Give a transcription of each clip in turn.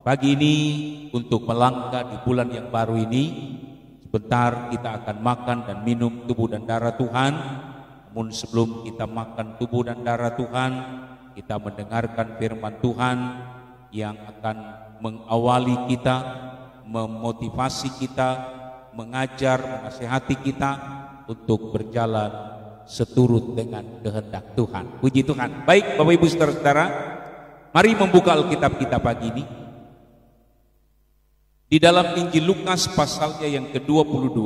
Pagi ini untuk melangkah di bulan yang baru ini, sebentar kita akan makan dan minum tubuh dan darah Tuhan. Namun sebelum kita makan tubuh dan darah Tuhan, kita mendengarkan firman Tuhan yang akan mengawali kita, memotivasi kita, mengajar, menasihati kita untuk berjalan seturut dengan kehendak Tuhan. Puji Tuhan. Baik Bapak Ibu Saudara-saudara, mari membuka Alkitab kita pagi ini. Di dalam Injil Lukas pasalnya yang ke-22,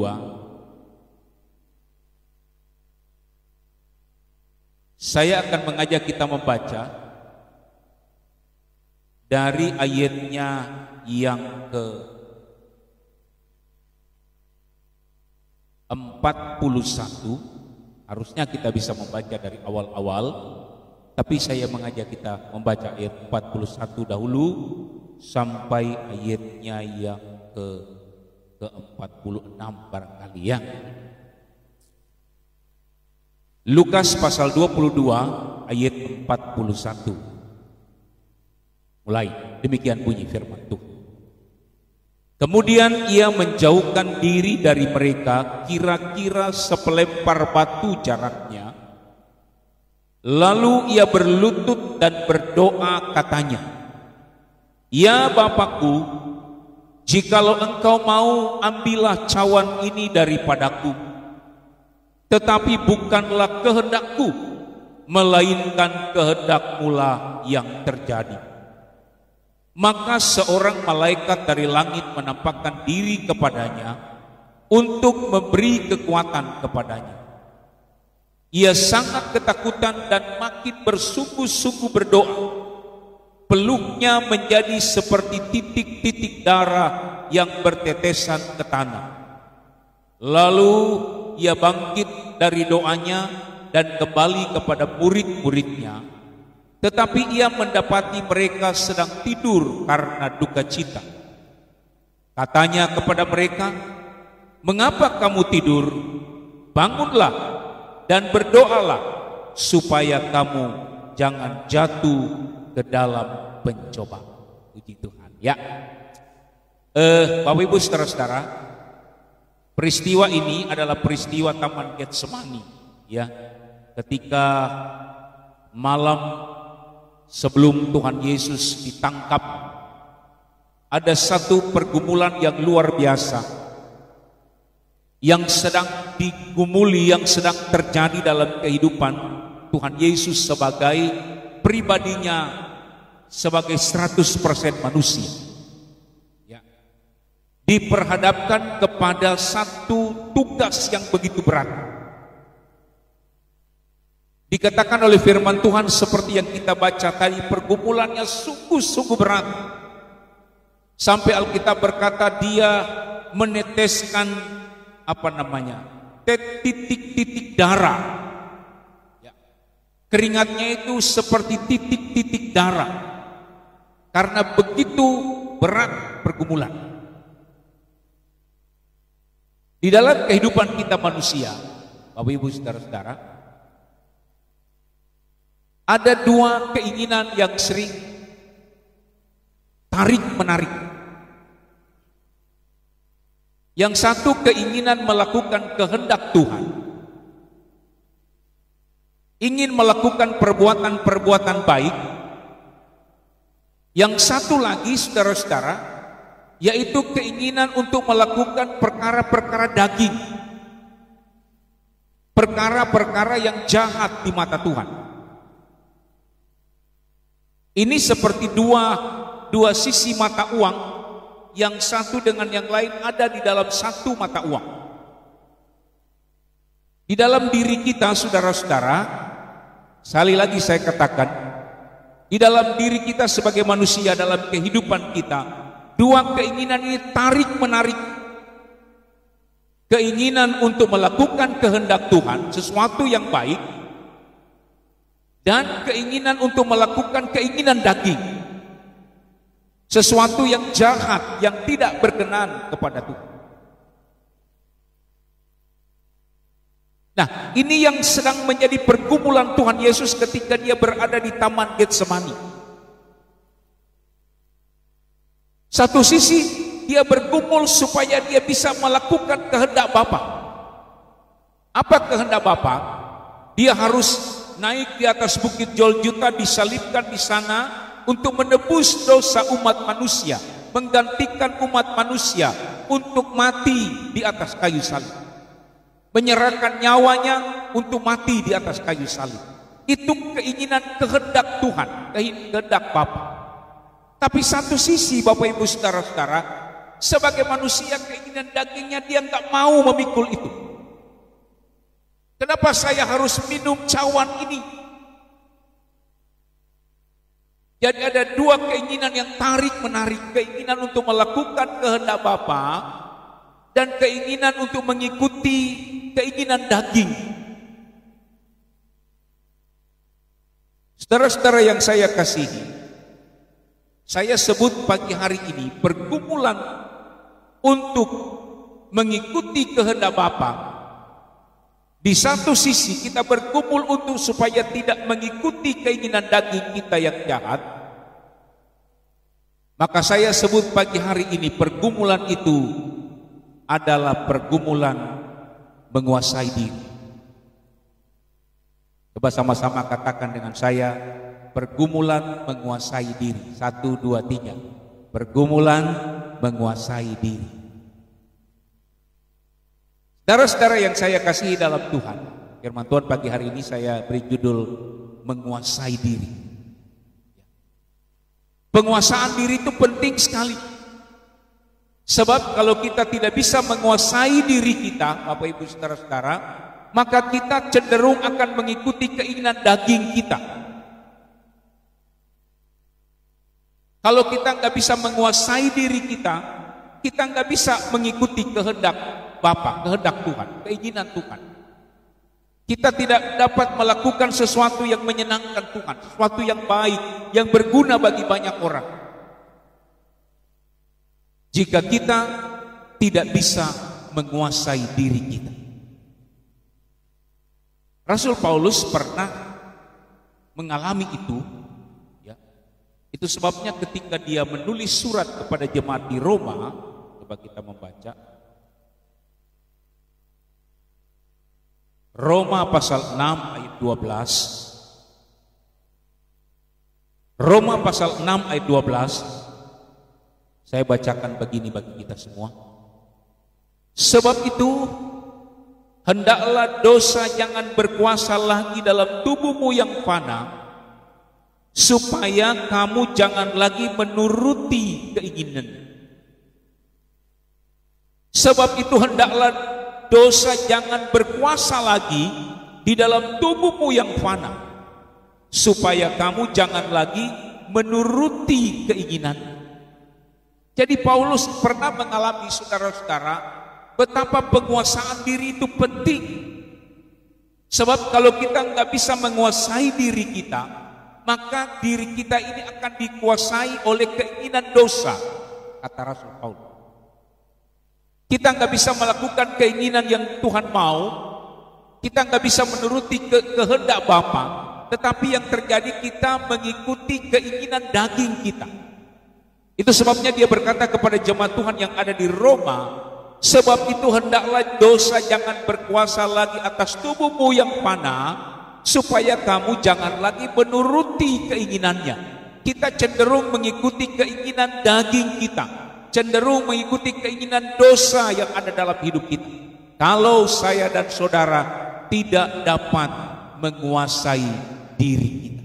saya akan mengajak kita membaca dari ayatnya yang ke-41. Harusnya kita bisa membaca dari awal-awal, tapi saya mengajak kita membaca ayat 41 dahulu sampai ayatnya yang ke-46 barangkali ya. Lukas pasal 22 ayat 41. Mulai, demikian bunyi firman Tuhan. Kemudian ia menjauhkan diri dari mereka kira-kira sepelempar batu jaraknya. Lalu ia berlutut dan berdoa katanya, "Ya Bapakku, jikalau engkau mau, ambillah cawan ini daripadaku. Tetapi bukanlah kehendakku, melainkan kehendak-Mu-lah yang terjadi." Maka seorang malaikat dari langit menampakkan diri kepadanya untuk memberi kekuatan kepadanya. Ia sangat ketakutan dan makin bersungguh-sungguh berdoa. Peluknya menjadi seperti titik-titik darah yang bertetesan ke tanah. Lalu ia bangkit dari doanya dan kembali kepada murid-muridnya. Tetapi ia mendapati mereka sedang tidur karena duka cita. Katanya kepada mereka, "Mengapa kamu tidur? Bangunlah dan berdoalah supaya kamu jangan jatuh ke dalam pencobaan." Puji Tuhan. Ya, Bapak Ibu Saudara-saudara, peristiwa ini adalah peristiwa Taman Getsemani. Ya, ketika malam sebelum Tuhan Yesus ditangkap, ada satu pergumulan yang luar biasa yang sedang digumuli, yang sedang terjadi dalam kehidupan Tuhan Yesus sebagai pribadinya, sebagai 100% manusia. Ya. Diperhadapkan kepada satu tugas yang begitu berat. Dikatakan oleh firman Tuhan seperti yang kita baca tadi, pergumulannya sungguh-sungguh berat. Sampai Alkitab berkata dia meneteskan titik-titik darah. Ya. Keringatnya itu seperti titik-titik darah. Karena begitu berat pergumulan. Di dalam kehidupan kita manusia, Bapak Ibu Saudara-saudara, ada dua keinginan yang sering tarik-menarik. Yang satu keinginan melakukan kehendak Tuhan, ingin melakukan perbuatan-perbuatan baik. Yang satu lagi saudara-saudara, yaitu keinginan untuk melakukan perkara-perkara daging, perkara-perkara yang jahat di mata Tuhan. Ini seperti dua sisi mata uang, yang satu dengan yang lain ada di dalam satu mata uang. Di dalam diri kita saudara-saudara, sekali lagi saya katakan, di dalam diri kita sebagai manusia, dalam kehidupan kita, dua keinginan ini tarik-menarik. Keinginan untuk melakukan kehendak Tuhan, sesuatu yang baik, dan keinginan untuk melakukan keinginan daging, sesuatu yang jahat, yang tidak berkenan kepada Tuhan. Nah, ini yang sedang menjadi pergumulan Tuhan Yesus ketika dia berada di Taman Getsemani. Satu sisi dia bergumul supaya dia bisa melakukan kehendak Bapa. Apa kehendak Bapa? Dia harus naik di atas bukit Golgota, disalibkan di sana untuk menebus dosa umat manusia, menggantikan umat manusia untuk mati di atas kayu salib, menyerahkan nyawanya untuk mati di atas kayu salib. Itu keinginan kehendak Tuhan, kehendak Bapa. Tapi satu sisi Bapak Ibu Saudara-saudara, sebagai manusia keinginan dagingnya dia nggak mau memikul itu. Kenapa saya harus minum cawan ini? Jadi ada dua keinginan yang tarik-menarik, keinginan untuk melakukan kehendak Bapa dan keinginan untuk mengikuti keinginan daging. Saudara-saudara yang saya kasihi, saya sebut pagi hari ini pergumulan untuk mengikuti kehendak Bapa. Di satu sisi kita bergumul untuk supaya tidak mengikuti keinginan daging kita yang jahat. Maka saya sebut pagi hari ini pergumulan itu adalah pergumulan menguasai diri. Coba sama-sama katakan dengan saya, pergumulan menguasai diri. 1, 2, 3. Pergumulan menguasai diri. Saudara-saudara yang saya kasihi dalam Tuhan, firman Tuhan pagi hari ini saya beri judul menguasai diri. Penguasaan diri itu penting sekali. Sebab kalau kita tidak bisa menguasai diri kita, Bapak Ibu Saudara-saudara, maka kita cenderung akan mengikuti keinginan daging kita. Kalau kita nggak bisa menguasai diri kita nggak bisa mengikuti kehendak Bapa, kehendak Tuhan, keinginan Tuhan. Kita tidak dapat melakukan sesuatu yang menyenangkan Tuhan, sesuatu yang baik, yang berguna bagi banyak orang, jika kita tidak bisa menguasai diri kita. Rasul Paulus pernah mengalami itu, ya. Itu sebabnya ketika dia menulis surat kepada jemaat di Roma, coba kita membaca Roma pasal 6 ayat 12. Roma pasal 6 ayat 12. Saya bacakan begini bagi kita semua. Sebab itu hendaklah dosa jangan berkuasa lagi dalam tubuhmu yang fana, supaya kamu jangan lagi menuruti keinginan. Sebab itu hendaklah dosa jangan berkuasa lagi di dalam tubuhmu yang fana, supaya kamu jangan lagi menuruti keinginan. Jadi Paulus pernah mengalami, saudara-saudara, betapa penguasaan diri itu penting. Sebab kalau kita nggak bisa menguasai diri kita, maka diri kita ini akan dikuasai oleh keinginan dosa, kata Rasul Paulus. Kita nggak bisa melakukan keinginan yang Tuhan mau, kita nggak bisa menuruti kehendak Bapa, tetapi yang terjadi kita mengikuti keinginan daging kita. Itu sebabnya dia berkata kepada jemaat Tuhan yang ada di Roma, sebab itu hendaklah dosa jangan berkuasa lagi atas tubuhmu yang fana, supaya kamu jangan lagi menuruti keinginannya. Kita cenderung mengikuti keinginan daging kita, cenderung mengikuti keinginan dosa yang ada dalam hidup kita. Kalau saya dan saudara tidak dapat menguasai diri kita.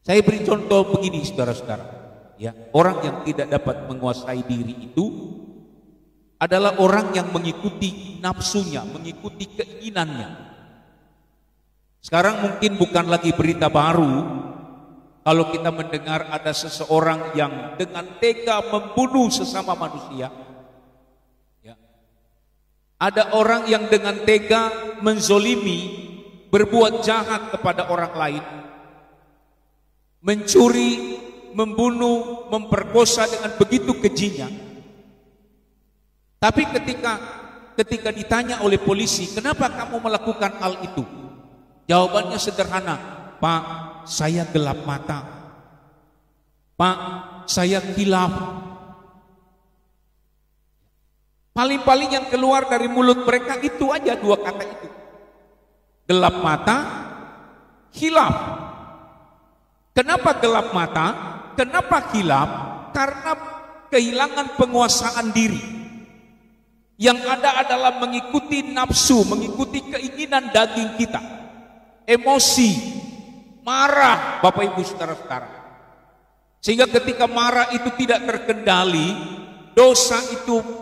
Saya beri contoh begini, saudara-saudara, ya, orang yang tidak dapat menguasai diri itu adalah orang yang mengikuti nafsunya, mengikuti keinginannya. Sekarang mungkin bukan lagi berita baru kalau kita mendengar ada seseorang yang dengan tega membunuh sesama manusia, ya. Ada orang yang dengan tega menzolimi, berbuat jahat kepada orang lain, mencuri, membunuh, memperkosa dengan begitu kejinya. Tapi ketika ditanya oleh polisi, kenapa kamu melakukan hal itu? Jawabannya sederhana, Pak, saya gelap mata. Pak, saya khilaf. Paling-paling yang keluar dari mulut mereka itu aja, dua kata itu. Gelap mata, khilaf. Kenapa gelap mata? Kenapa khilaf? Karena kehilangan penguasaan diri. Yang ada adalah mengikuti nafsu, mengikuti keinginan daging kita. Emosi, marah, Bapak Ibu Saudara-saudara. Sehingga ketika marah itu tidak terkendali, dosa itu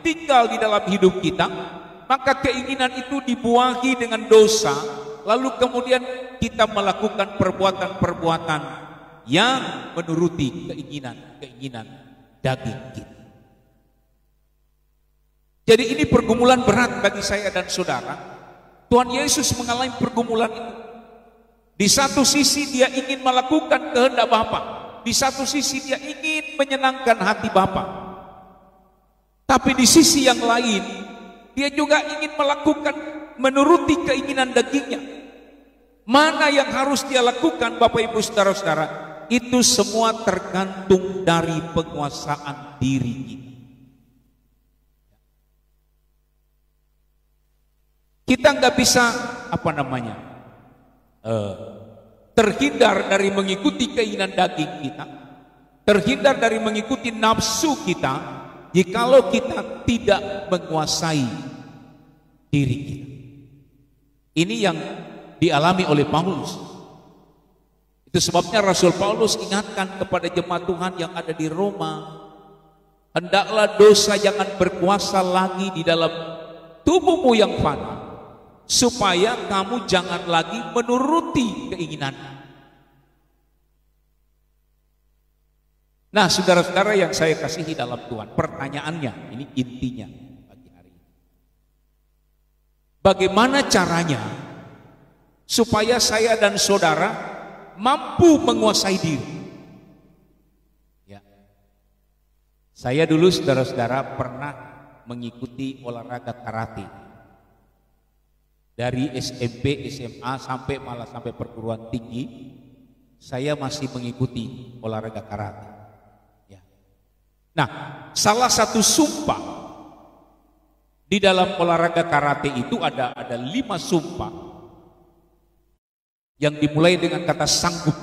tinggal di dalam hidup kita, maka keinginan itu dibuahi dengan dosa, lalu kemudian kita melakukan perbuatan-perbuatan yang menuruti keinginan daging kita. Jadi ini pergumulan berat bagi saya dan saudara. Tuhan Yesus mengalami pergumulan itu. Di satu sisi dia ingin melakukan kehendak Bapa, di satu sisi dia ingin menyenangkan hati Bapa. Tapi di sisi yang lain, dia juga ingin melakukan menuruti keinginan dagingnya. Mana yang harus dia lakukan, Bapak Ibu Saudara-saudara? Itu semua tergantung dari penguasaan diri kita. Kita nggak bisa terhindar dari mengikuti keinginan daging kita, terhindar dari mengikuti nafsu kita, jikalau kita tidak menguasai diri kita. Ini yang dialami oleh Paulus. Itu sebabnya Rasul Paulus ingatkan kepada jemaat Tuhan yang ada di Roma, hendaklah dosa jangan berkuasa lagi di dalam tubuhmu yang fana, supaya kamu jangan lagi menuruti keinginan. Nah, saudara-saudara yang saya kasihi dalam Tuhan, pertanyaannya, ini intinya pagi hari ini. Bagaimana caranya supaya saya dan saudara mampu menguasai diri? Ya. Saya dulu, saudara-saudara, pernah mengikuti olahraga karate. Dari SMP, SMA, sampai perguruan tinggi, saya masih mengikuti olahraga karate. Nah, salah satu sumpah di dalam olahraga karate itu ada 5 sumpah yang dimulai dengan kata sanggup.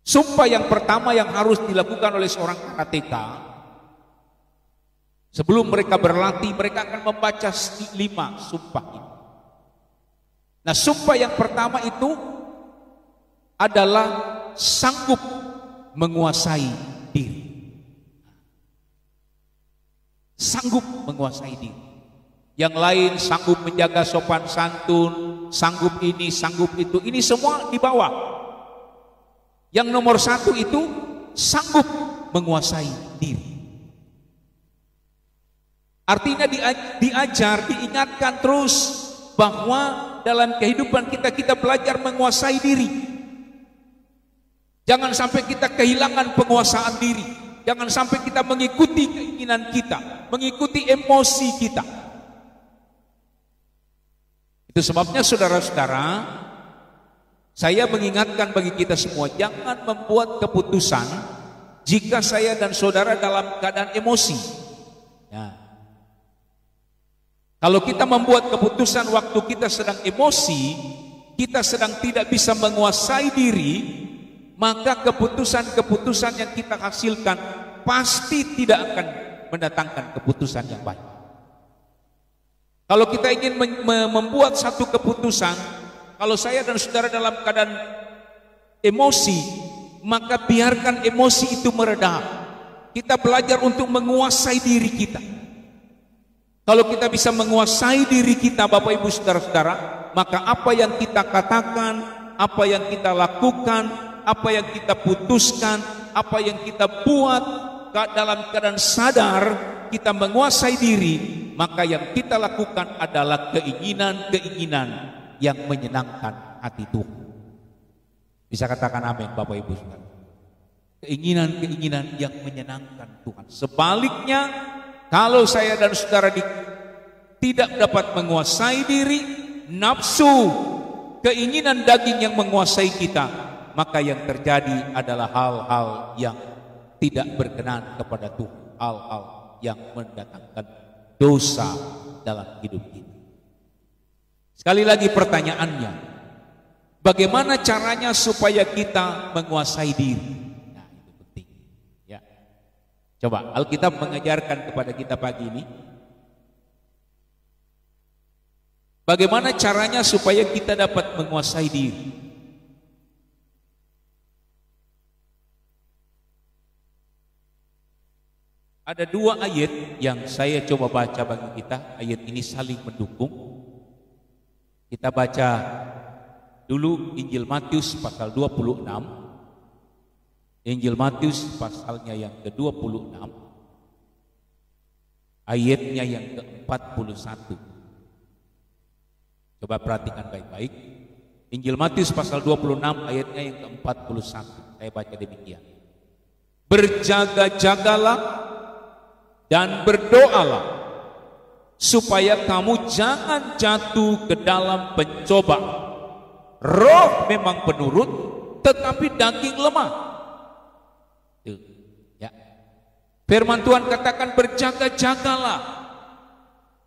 Sumpah yang pertama yang harus dilakukan oleh seorang karateka, sebelum mereka berlatih, mereka akan membaca 5 sumpah ini. Nah, sumpah yang pertama itu adalah sanggup menguasai diri. Sanggup menguasai diri. Yang lain sanggup menjaga sopan santun, sanggup ini, sanggup itu. Ini semua di bawah. Yang nomor 1 itu sanggup menguasai diri. Artinya diajar, diingatkan terus bahwa dalam kehidupan kita belajar menguasai diri. Jangan sampai kita kehilangan penguasaan diri. Jangan sampai kita mengikuti keinginan kita, mengikuti emosi kita. Itu sebabnya saudara-saudara, saya mengingatkan bagi kita semua, jangan membuat keputusan jika saya dan saudara dalam keadaan emosi. Ya. Kalau kita membuat keputusan waktu kita sedang emosi, kita sedang tidak bisa menguasai diri, maka keputusan-keputusan yang kita hasilkan pasti tidak akan mendatangkan keputusan yang baik. Kalau kita ingin membuat satu keputusan, kalau saya dan saudara dalam keadaan emosi, maka biarkan emosi itu mereda. Kita belajar untuk menguasai diri kita. Kalau kita bisa menguasai diri kita, Bapak Ibu Saudara-saudara, maka apa yang kita katakan, apa yang kita lakukan, apa yang kita putuskan, apa yang kita buat dalam keadaan sadar kita menguasai diri, maka yang kita lakukan adalah keinginan-keinginan yang menyenangkan hati Tuhan. Bisa katakan amin, Bapak Ibu Saudara. Keinginan-keinginan yang menyenangkan Tuhan. Sebaliknya, kalau saya dan saudara tidak dapat menguasai diri, nafsu, keinginan daging yang menguasai kita, maka yang terjadi adalah hal-hal yang tidak berkenan kepada Tuhan, hal-hal yang mendatangkan dosa dalam hidup kita. Sekali lagi pertanyaannya, bagaimana caranya supaya kita menguasai diri? Nah, itu penting. Ya. Coba Alkitab mengajarkan kepada kita pagi ini, bagaimana caranya supaya kita dapat menguasai diri? Ada dua ayat yang saya coba baca bagi kita. Ayat ini saling mendukung. Kita baca dulu Injil Matius pasal 26. Injil Matius pasalnya yang ke-26. Ayatnya yang ke-41. Coba perhatikan baik-baik. Injil Matius pasal 26 ayatnya yang ke-41. Saya baca demikian. Berjaga-jagalah dan berdoalah supaya kamu jangan jatuh ke dalam pencobaan. Roh memang penurut, tetapi daging lemah. Tuh, ya. Firman Tuhan katakan berjaga-jagalah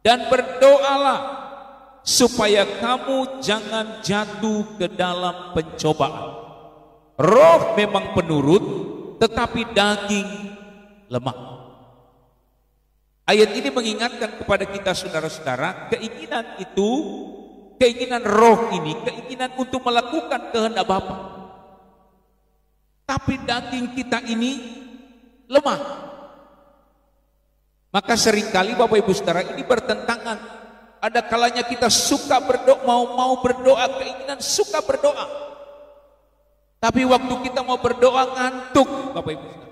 dan berdoalah supaya kamu jangan jatuh ke dalam pencobaan. Roh memang penurut, tetapi daging lemah. Ayat ini mengingatkan kepada kita saudara-saudara, keinginan itu, keinginan roh ini, keinginan untuk melakukan kehendak Bapa. Tapi daging kita ini lemah. Maka seringkali Bapak Ibu Saudara ini bertentangan. Ada kalanya kita suka berdoa, mau berdoa, keinginan suka berdoa. Tapi waktu kita mau berdoa ngantuk, Bapak Ibu Saudara.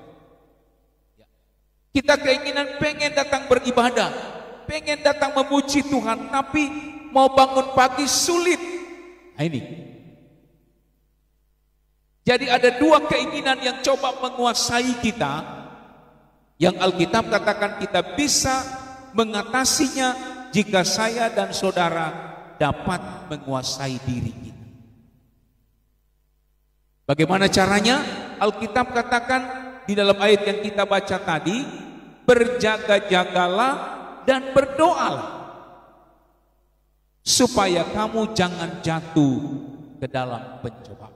Kita keinginan pengen datang beribadah, pengen datang memuji Tuhan, tapi mau bangun pagi sulit. Nah ini. Jadi ada dua keinginan yang coba menguasai kita, yang Alkitab katakan kita bisa mengatasinya jika saya dan saudara dapat menguasai diri kita. Bagaimana caranya? Alkitab katakan di dalam ayat yang kita baca tadi, berjaga-jagalah dan berdoalah supaya kamu jangan jatuh ke dalam pencobaan.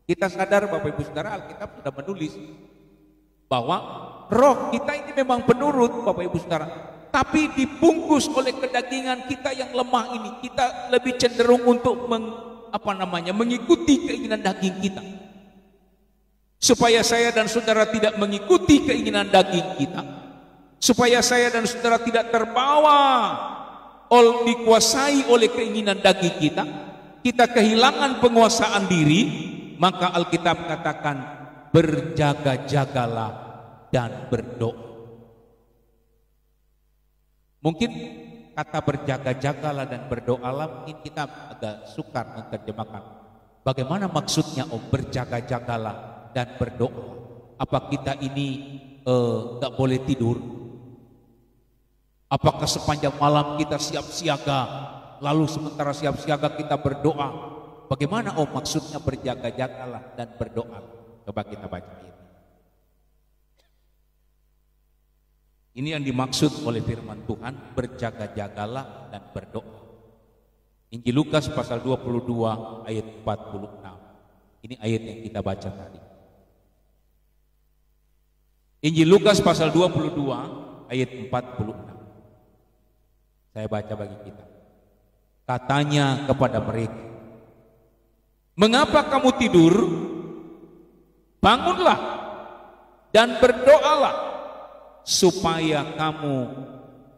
Kita sadar Bapak Ibu Saudara, Alkitab sudah menulis bahwa roh kita ini memang penurut Bapak Ibu Saudara, tapi dibungkus oleh kedagingan kita yang lemah ini. Kita lebih cenderung untuk mengikuti keinginan daging kita. Supaya saya dan saudara tidak mengikuti keinginan daging kita, supaya saya dan saudara tidak terbawa dikuasai oleh keinginan daging kita, kita kehilangan penguasaan diri, maka Alkitab katakan berjaga-jagalah dan berdoa. Mungkin kata berjaga-jagalah dan berdoalah mungkin kita agak sukar menerjemahkan. Bagaimana maksudnya berjaga-jagalah dan berdoa? Apa kita ini gak boleh tidur? Apakah sepanjang malam kita siap siaga, lalu sementara siap siaga kita berdoa? Bagaimana maksudnya berjaga-jagalah dan berdoa? Coba kita baca ini. Ini yang dimaksud oleh firman Tuhan, berjaga-jagalah dan berdoa. Injil Lukas pasal 22 ayat 46. Ini ayat yang kita baca tadi. Injil Lukas pasal 22 ayat 46. Saya baca bagi kita. Katanya kepada mereka, mengapa kamu tidur? Bangunlah dan berdoalah supaya kamu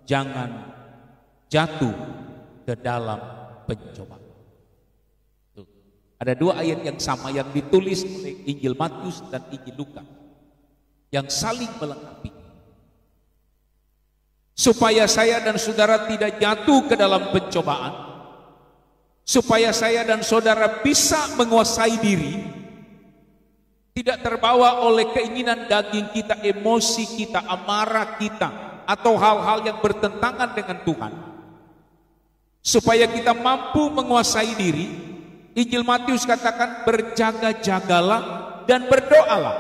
jangan jatuh ke dalam pencobaan. Ada dua ayat yang sama yang ditulis oleh Injil Matius dan Injil Lukas yang saling melengkapi. Supaya saya dan saudara tidak jatuh ke dalam pencobaan, supaya saya dan saudara bisa menguasai diri, tidak terbawa oleh keinginan daging kita, emosi kita, amarah kita, atau hal-hal yang bertentangan dengan Tuhan. Supaya kita mampu menguasai diri, Injil Matius katakan berjaga-jagalah dan berdoalah.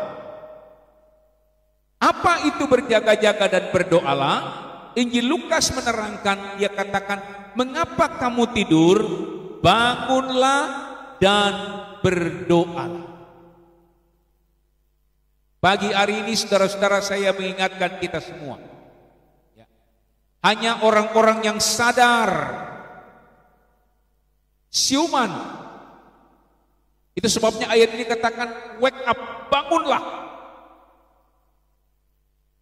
Apa itu berjaga-jaga dan berdoalah? Injil Lukas menerangkan, dia katakan, mengapa kamu tidur? Bangunlah dan berdoalah. Pagi hari ini saudara-saudara, saya mengingatkan kita semua, hanya orang-orang yang sadar, siuman. Itu sebabnya ayat ini katakan wake up, bangunlah.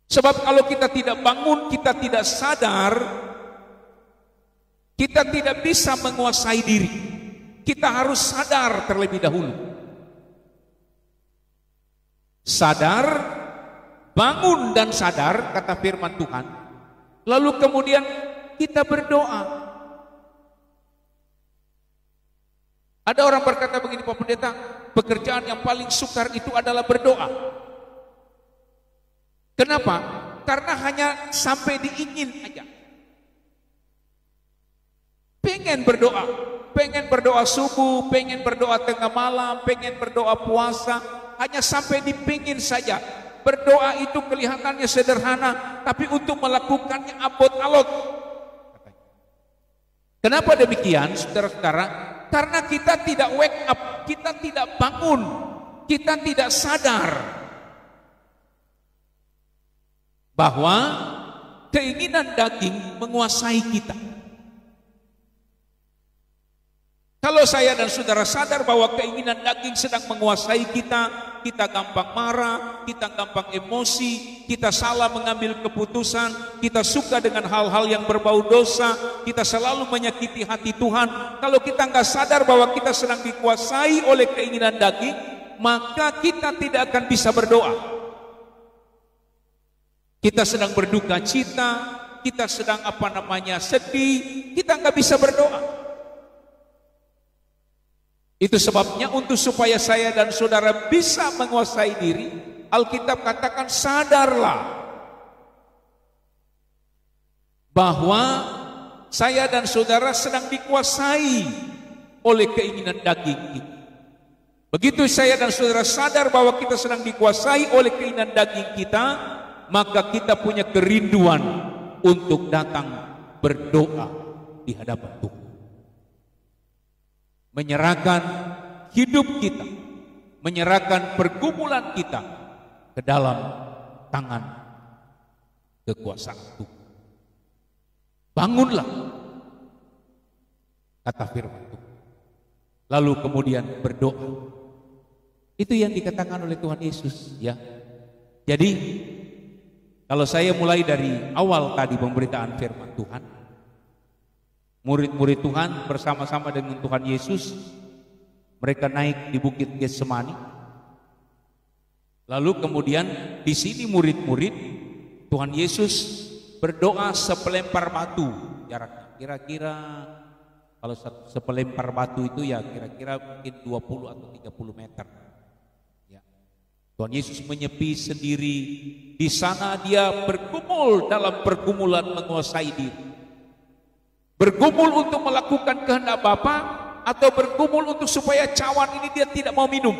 Sebab kalau kita tidak bangun, kita tidak sadar, kita tidak bisa menguasai diri. Kita harus sadar terlebih dahulu. Sadar, bangun dan sadar, kata firman Tuhan. Lalu kemudian kita berdoa. Ada orang berkata begini, Pak Pendeta, pekerjaan yang paling sukar itu adalah berdoa. Kenapa? Karena hanya sampai diingin aja. Pengen berdoa subuh, pengen berdoa tengah malam, pengen berdoa puasa, hanya sampai dipingin saja. Berdoa itu kelihatannya sederhana, tapi untuk melakukannya abot alot. Kenapa demikian, saudara-saudara? Karena kita tidak wake up, kita tidak bangun, kita tidak sadar bahwa keinginan daging menguasai kita. Kalau saya dan saudara sadar bahwa keinginan daging sedang menguasai kita, kita gampang marah, kita gampang emosi, kita salah mengambil keputusan, kita suka dengan hal-hal yang berbau dosa, kita selalu menyakiti hati Tuhan. Kalau kita nggak sadar bahwa kita sedang dikuasai oleh keinginan daging, maka kita tidak akan bisa berdoa. Kita sedang berduka cita, kita sedang sedih, kita nggak bisa berdoa. Itu sebabnya untuk supaya saya dan saudara bisa menguasai diri, Alkitab katakan sadarlah bahwa saya dan saudara sedang dikuasai oleh keinginan daging kita. Begitu saya dan saudara sadar bahwa kita sedang dikuasai oleh keinginan daging kita, maka kita punya kerinduan untuk datang berdoa di hadapan Tuhan. Menyerahkan hidup kita, menyerahkan pergumulan kita ke dalam tangan kekuasaan Tuhan. Bangunlah, kata firman Tuhan. Lalu kemudian berdoa. Itu yang dikatakan oleh Tuhan Yesus, ya. Jadi kalau saya mulai dari awal tadi pemberitaan firman Tuhan, murid-murid Tuhan bersama-sama dengan Tuhan Yesus, mereka naik di Bukit Getsemani. Lalu kemudian di sini murid-murid Tuhan Yesus berdoa sepelempar batu jaraknya. Kira-kira kalau sepelempar batu itu ya kira-kira mungkin 20 atau 30 meter. Ya. Tuhan Yesus menyepi sendiri. Di sana dia bergumul dalam pergumulan menguasai diri. Bergumul untuk melakukan kehendak Bapa, atau bergumul untuk supaya cawan ini dia tidak mau minum.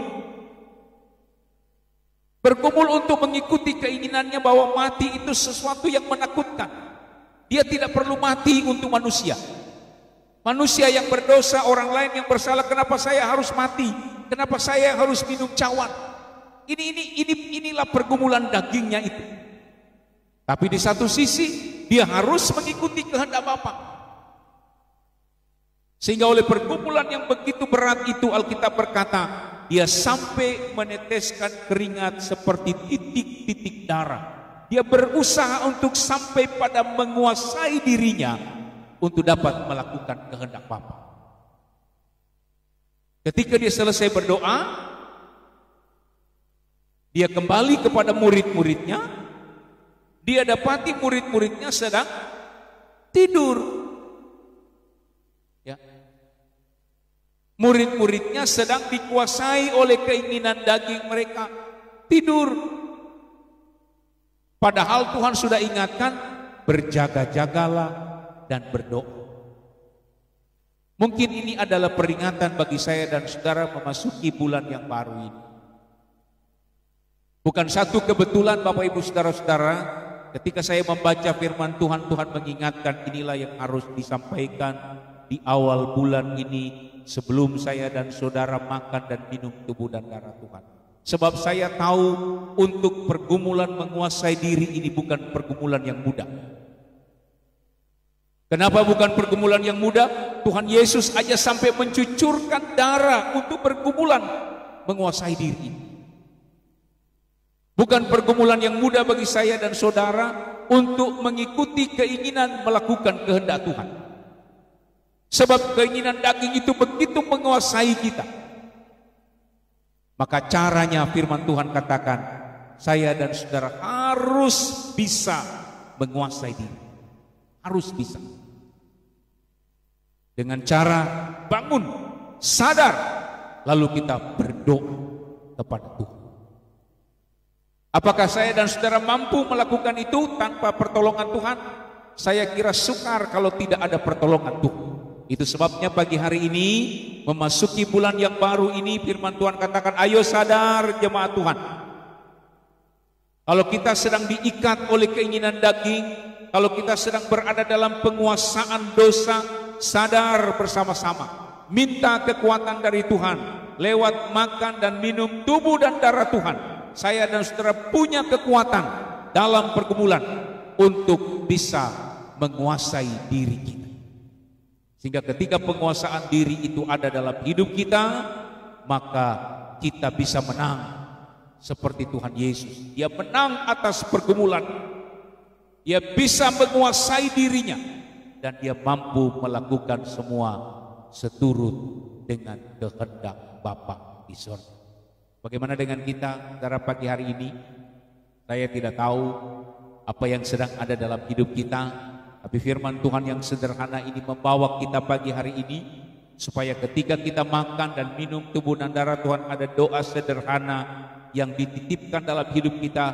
Bergumul untuk mengikuti keinginannya bahwa mati itu sesuatu yang menakutkan. Dia tidak perlu mati untuk manusia. Manusia yang berdosa, orang lain yang bersalah, kenapa saya harus mati? Kenapa saya harus minum cawan? Inilah pergumulan dagingnya itu. Tapi di satu sisi dia harus mengikuti kehendak Bapa. Sehingga oleh pergumulan yang begitu berat itu, Alkitab berkata, dia sampai meneteskan keringat seperti titik-titik darah. Dia berusaha untuk sampai pada menguasai dirinya untuk dapat melakukan kehendak Bapa. Ketika dia selesai berdoa, dia kembali kepada murid-muridnya. Dia dapati murid-muridnya sedang tidur. Murid-muridnya sedang dikuasai oleh keinginan daging mereka, tidur. Padahal Tuhan sudah ingatkan, berjaga-jagalah dan berdoa. Mungkin ini adalah peringatan bagi saya dan saudara memasuki bulan yang baru ini. Bukan satu kebetulan Bapak Ibu Saudara-saudara, ketika saya membaca firman Tuhan, Tuhan mengingatkan inilah yang harus disampaikan di awal bulan ini sebelum saya dan saudara makan dan minum tubuh dan darah Tuhan. Sebab saya tahu untuk pergumulan menguasai diri ini bukan pergumulan yang mudah. Kenapa bukan pergumulan yang mudah? Tuhan Yesus aja sampai mencucurkan darah untuk pergumulan menguasai diri ini. Bukan pergumulan yang mudah bagi saya dan saudara untuk mengikuti keinginan melakukan kehendak Tuhan. Sebab keinginan daging itu begitu menguasai kita. Maka caranya firman Tuhan katakan, saya dan saudara harus bisa menguasai diri. Harus bisa. Dengan cara bangun, sadar, lalu kita berdoa kepada Tuhan. Apakah saya dan saudara mampu melakukan itu tanpa pertolongan Tuhan? Saya kira sukar kalau tidak ada pertolongan Tuhan. Itu sebabnya pagi hari ini, memasuki bulan yang baru ini, firman Tuhan katakan, ayo sadar jemaat Tuhan. Kalau kita sedang diikat oleh keinginan daging, kalau kita sedang berada dalam penguasaan dosa, sadar bersama-sama. Minta kekuatan dari Tuhan lewat makan dan minum tubuh dan darah Tuhan. Saya dan saudara punya kekuatan dalam pergumulan untuk bisa menguasai diri kita. Sehingga ketika penguasaan diri itu ada dalam hidup kita, maka kita bisa menang seperti Tuhan Yesus. Dia menang atas pergumulan. Dia bisa menguasai dirinya dan dia mampu melakukan semua seturut dengan kehendak Bapa di surga. Bagaimana dengan kita, saudara, pagi hari ini? Saya tidak tahu apa yang sedang ada dalam hidup kita, tapi firman Tuhan yang sederhana ini membawa kita pagi hari ini supaya ketika kita makan dan minum tubuh dan darah Tuhan, ada doa sederhana yang dititipkan dalam hidup kita.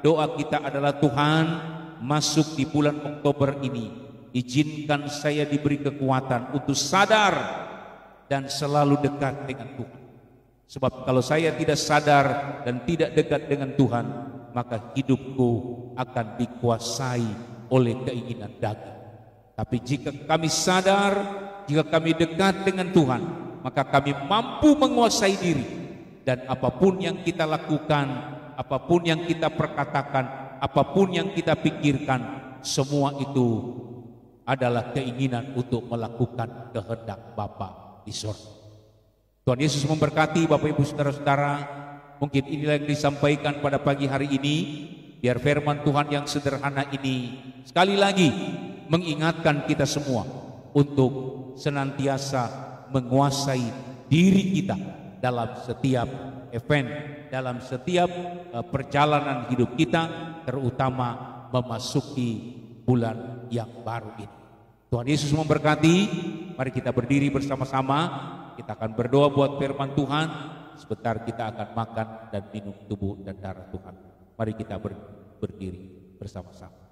Doa kita adalah, Tuhan, masuk di bulan Oktober ini, izinkan saya diberi kekuatan untuk sadar dan selalu dekat dengan Tuhan. Sebab kalau saya tidak sadar dan tidak dekat dengan Tuhan, maka hidupku akan dikuasai oleh keinginan daging. Tapi jika kami sadar, jika kami dekat dengan Tuhan, maka kami mampu menguasai diri. Dan apapun yang kita lakukan, apapun yang kita perkatakan, apapun yang kita pikirkan, semua itu adalah keinginan untuk melakukan kehendak Bapa di surga. Tuhan Yesus memberkati Bapak Ibu Saudara-saudara. Mungkin inilah yang disampaikan pada pagi hari ini. Biar firman Tuhan yang sederhana ini sekali lagi mengingatkan kita semua untuk senantiasa menguasai diri kita dalam setiap event, dalam setiap perjalanan hidup kita, terutama memasuki bulan yang baru ini. Tuhan Yesus memberkati. Mari kita berdiri bersama-sama. Kita akan berdoa buat firman Tuhan. Sebentar kita akan makan dan minum tubuh dan darah Tuhan. Mari kita berdiri bersama-sama.